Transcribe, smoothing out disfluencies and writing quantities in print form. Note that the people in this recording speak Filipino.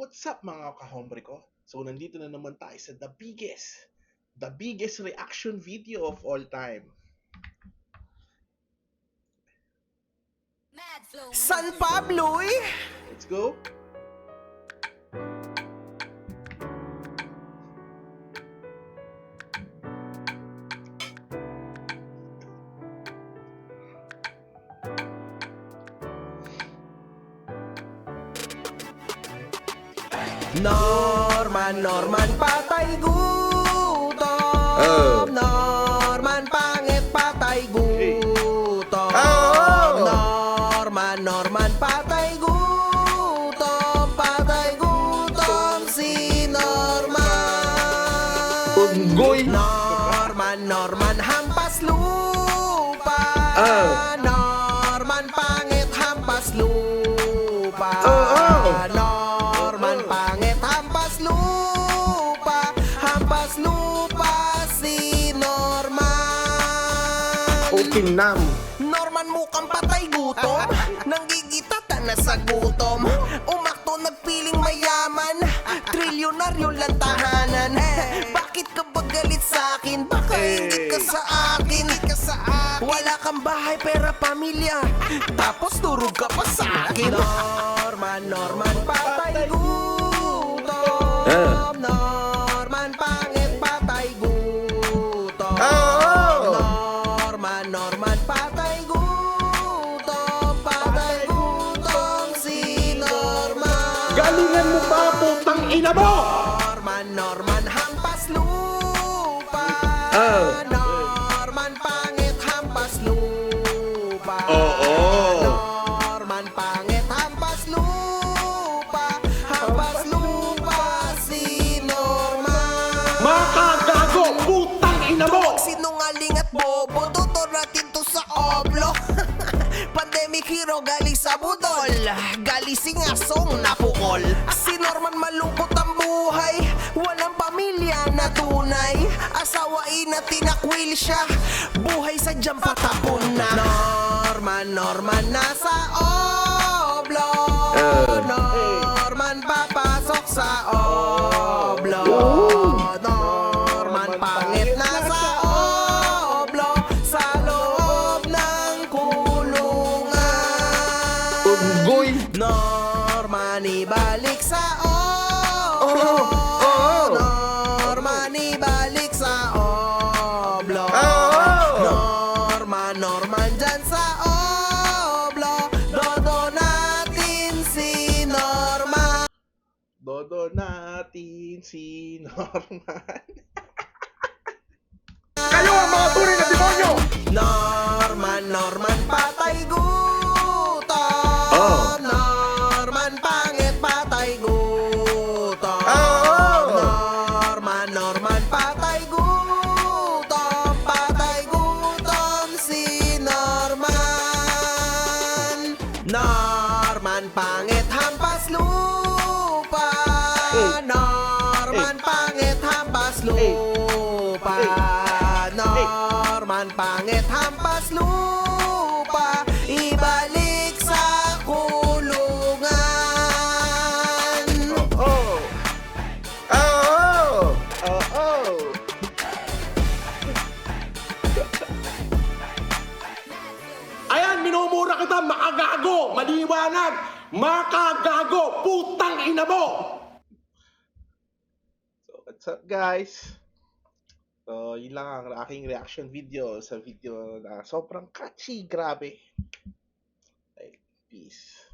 What's up mga kahombre ko? So nandito na naman tayo sa the biggest reaction video of all time. San Pablo eh? Let's go! Norman, patay gutom. Norman, pangit, patay gutom. Norman, patay gutom. Patay gutom si Norman. Unggoy. Norman, hampas lupa. Norman, pangit, hampas lupa. Norman, pangit, hampas lupa. Hampas lupa si Norman. Ukinam. Norman, mukhang patay gutom. Nanggigitata na sa gutom. Umakto, nagpiling mayaman. Trilyonaryo lang tahanan. Bakit ka ba galit sa'kin? Baka ingit ka sa akin. Wala kang bahay, pera, pamilya. Tapos durog ka pa sa'kin. Norman, patay gutom. Norman, pangit, patay gutom. Norman, patay gutom. Patay gutom si Norman. Galingan mo pa, putang ina mo! Norman, hampas lupa. Norman, pangit, hampas lupa. Norman, pangit, hampas lupa. Hampas lupa si Norman. Makagago, putang ina mo! Sinungaling at bobo, tutor natin to sa oblo. Pandemic hero galing sa budol, galing singasong napukol. Si Norman malungkot ang buhay, walang pamilya na tunay. Asawain na tinakwil siya, buhay sadyang patapon na. Norman nasa oblo. Norman papasok sa oblo. Norman pangit nasa oblo, sa loob ng kulungan. Unggoy. Norman ibalik sa oblo. Norman ibalik sa oblo. Norman dyan sa oblo. Dodo natin si Norman. Dodo natin si Norman. Kayo ang mga tunay na demonyo! Norman, patay gutom. Norman, pangit, patay gutom. Norman, patay gutom. Patay gutom si Norman. Norman, pangit, hampas lupa. Norman, pangit, hampas lupa. Norman, pangit, hampas lupa. Ibalik sa kulungan. Ayan, minumura kita, makagago, maliwanag, makagago, putang ina mo! So what's up guys? So yun lang ang aking reaction video sa video na sobrang catchy, grabe. Peace.